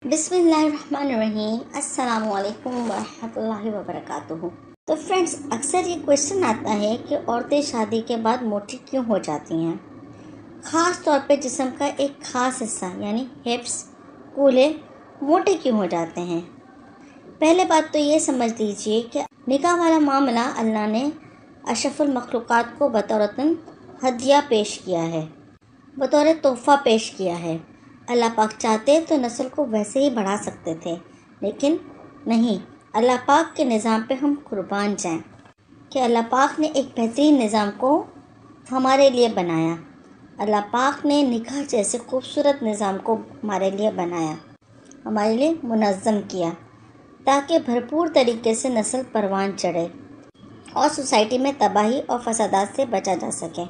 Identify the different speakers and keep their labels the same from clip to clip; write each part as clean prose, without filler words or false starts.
Speaker 1: बिस्मिल्लाहिर्रहमानिर्रहीम। अस्सलाम वालेकुम वरहमतुल्लाहि वबरकातुहू। तो फ्रेंड्स, अक्सर ये क्वेश्चन आता है कि औरतें शादी के बाद मोटी क्यों हो जाती हैं, ख़ास तौर पे जिस्म का एक ख़ास हिस्सा यानी हिप्स, कूल्हे मोटे क्यों हो जाते हैं। पहले बात तो ये समझ लीजिए कि निकाह वाला मामला अल्लाह ने अशरफुल मखलूक़ात को बतौर हदिया पेश किया है, बतौर तोहफ़ा पेश किया है। अल्लाह पाक चाहते तो नस्ल को वैसे ही बढ़ा सकते थे, लेकिन नहीं, अल्लाह पाक के निज़ाम पे हम कुर्बान जाएं कि अल्लाह पाक ने एक बेहतरीन निज़ाम को हमारे लिए बनाया। अल्लाह पाक ने निकाह जैसे खूबसूरत निज़ाम को हमारे लिए बनाया, हमारे लिए मुनज़्ज़म किया, ताकि भरपूर तरीके से नस्ल परवान चढ़े और सोसाइटी में तबाही और फसादात से बचा जा सके।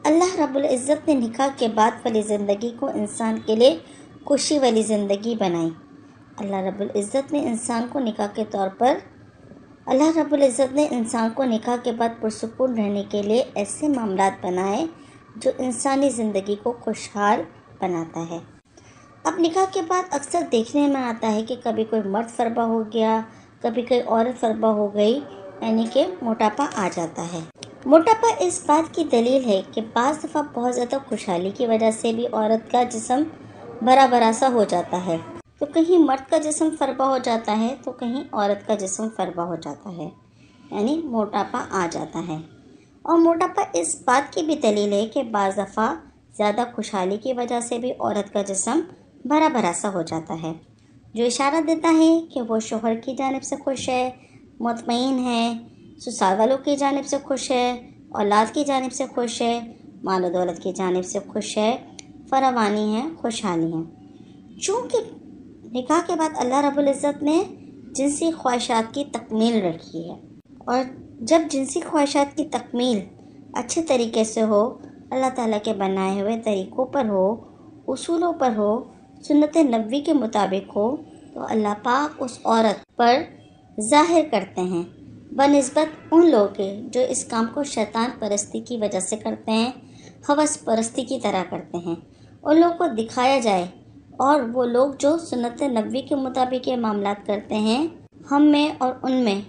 Speaker 1: अल्लाह रब्बुल इज़्ज़त ने निकाह के बाद वाली ज़िंदगी को इंसान के लिए खुशी वाली ज़िंदगी बनाई। अल्लाह रब्बुल इज़्ज़त ने इंसान को निकाह के बाद पुरसुकून रहने के लिए ऐसे मामलात बनाए जो इंसानी ज़िंदगी को खुशहाल बनाता है। अब निकाह के बाद अक्सर देखने में आता है कि कभी कोई मर्द फरबा हो गया, कभी कोई औरत फरबा हो गई, यानी कि मोटापा आ जाता है। मोटापा इस बात की दलील है कि बाज़ दफ़ा बहुत ज़्यादा खुशहाली की वजह से भी औरत का जिस्म भरा भरा सा हो जाता है। तो कहीं मर्द का जिस्म फरबा हो जाता है तो कहीं औरत का जिस्म फरबा हो जाता है, यानी मोटापा आ जाता है। और मोटापा इस बात की भी दलील है कि बाज़ दफ़ा ज़्यादा खुशहाली की वजह से भी औरत का जिस्म भरा भरा सा हो जाता है, जो इशारा देता है कि वो शोहर की जानिब से खुश है, मुतमईन है, ससुराल वालों की जानिब से खुश है, औलाद की जानिब से खुश है, माल और दौलत की जानिब से खुश है, फरावानी है, खुशहाली है। चूँकि निकाह के बाद अल्लाह रब्बुल इज़्ज़त ने जिनसी ख्वाहिशात की तकमील रखी है, और जब जिनसी ख्वाहिशात की तकमील अच्छे तरीके से हो, अल्लाह ताला के बनाए हुए तरीक़ों पर हो, उसूलों पर हो, सुन्नत नबवी के मुताबिक हो, तो अल्लाह पाक उस औरत पर ज़ाहिर करते हैं बनिस्बत उन लोगों के जो इस काम को शैतान परस्ती की वजह से करते हैं, हवस परस्ती की तरह करते हैं। उन लोगों को दिखाया जाए, और वो लोग जो सुन्नत नबवी के मुताबिक ये मामलात करते हैं, हम में और उनमें,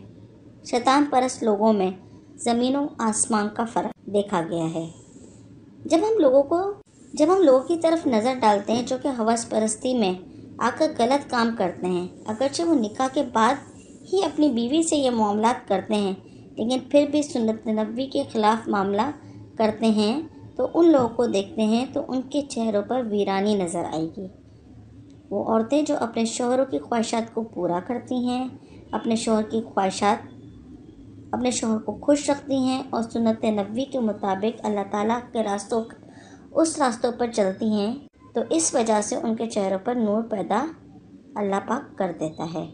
Speaker 1: शैतान परस्त लोगों में ज़मीनों आसमान का फ़र्क देखा गया है। जब हम लोगों की तरफ नज़र डालते हैं जो कि हवस परस्ती में आकर गलत काम करते हैं, अगरचे वो निकाह के बाद ही अपनी बीवी से ये मामलात करते हैं, लेकिन फिर भी सुन्नत नबवी के ख़िलाफ़ मामला करते हैं, तो उन लोगों को देखते हैं तो उनके चेहरों पर वीरानी नज़र आएगी। वो औरतें जो अपने शौहरों की ख्वाहिशात को पूरा करती हैं, अपने शौहर को खुश रखती हैं और सुन्नत नबवी के मुताबिक अल्लाह ताला के रास्तों पर चलती हैं, तो इस वजह से उनके चेहरों पर नूर पैदा अल्लाह पाक कर देता है,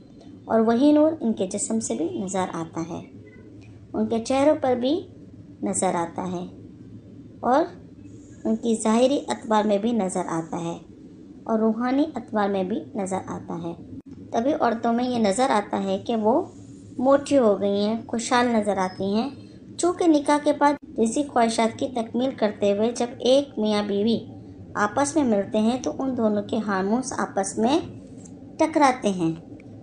Speaker 1: और वही नूर इनके जिस्म से भी नज़र आता है, उनके चेहरों पर भी नज़र आता है, और उनकी ज़ाहिरी अतबार में भी नज़र आता है, और रूहानी अतबार में भी नज़र आता है। तभी औरतों में ये नज़र आता है कि वो मोटी हो गई हैं, खुशहाल नज़र आती हैं। चूँकि निकाह के बाद जिनसी ख्वाहिशात की तकमील करते हुए जब एक मियाँ बीवी आपस में मिलते हैं तो उन दोनों के हार्मोन्स आपस में टकराते हैं,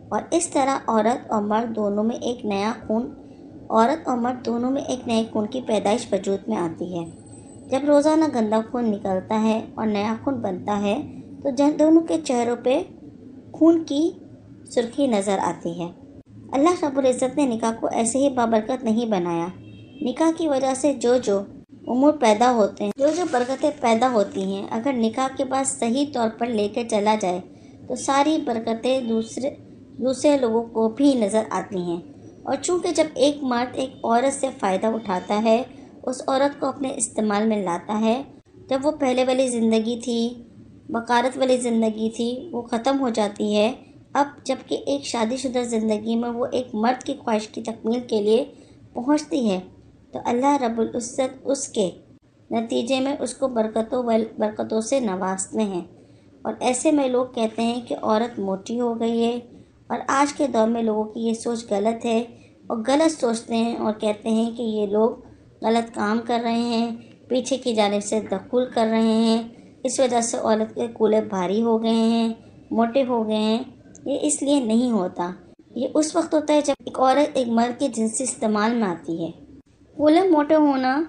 Speaker 1: और इस तरह औरत और मर्द दोनों में एक नए खून की पैदाइश वजूद में आती है। जब रोज़ाना गंदा खून निकलता है और नया खून बनता है, तो दोनों के चेहरों पे खून की सुर्खी नज़र आती है। अल्लाह रब्बुल इज़्ज़त ने निकाह को ऐसे ही बाबरकत नहीं बनाया। निकाह की वजह से जो उमूर पैदा होते हैं, जो बरकतें पैदा होती हैं, अगर निकाह के बाद सही तौर पर लेकर चला जाए तो सारी बरकतें दूसरे लोगों को भी नज़र आती हैं। और चूँकि जब एक मर्द एक औरत से फ़ायदा उठाता है, उस औरत को अपने इस्तेमाल में लाता है, जब वो पहले वाली ज़िंदगी थी, बकारत वाली ज़िंदगी थी, वो ख़त्म हो जाती है। अब जबकि एक शादीशुदा ज़िंदगी में वो एक मर्द की ख्वाहिश की तकमील के लिए पहुँचती है, तो अल्लाह रब्बुल इज़्ज़त उसके नतीजे में उसको बरकतों से नवाजते हैं। और ऐसे में लोग कहते हैं कि औरत मोटी हो गई है, और आज के दौर में लोगों की ये सोच गलत है, और गलत सोचते हैं और कहते हैं कि ये लोग गलत काम कर रहे हैं, पीछे की जानिब से दखुल कर रहे हैं, इस वजह से औरत के कूल्हे भारी हो गए हैं, موٹے ہو گئے ہیں، یہ اس لیے نہیں ہوتا۔ یہ اس وقت ہوتا ہے جب ایک عورت ایک مرد کے جنسی استعمال میں آتی ہے۔ کھلم موٹے ہونا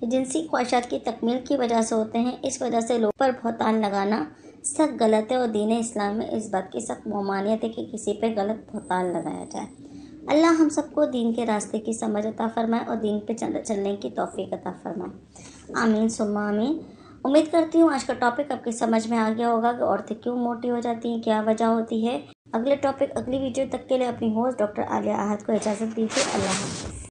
Speaker 1: یہ جنسی خواہشات کی تکمیل کی وجہ سے ہوتے ہیں۔ اس وجہ سے لوگوں پر بہتان لگانا سخت غلط ہے، اور دین اسلام میں اس بات کی سخت ممانعت ہے کہ کسی پہ غلط بہتان لگایا جائے۔ اللہ ہم سب کو دین کے راستے کی سمجھ عطا فرمائے اور دین پہ چلنے کی توفیق عطا فرمائے، آمین ثم آمین۔ امید کرتی ہوں آج کا ٹاپک آپ کی سمجھ میں آ گیا ہوگا کہ عورتیں کیوں موٹی ہو جاتی ہیں، کیا وجہ ہوتی ہے۔ اگلے ٹاپک اگلی ویڈیو تک کے لیے اپنی ہوسٹ ڈاکٹر عالیہ احد کو اجازت دیجیے۔ اللہ حافظ۔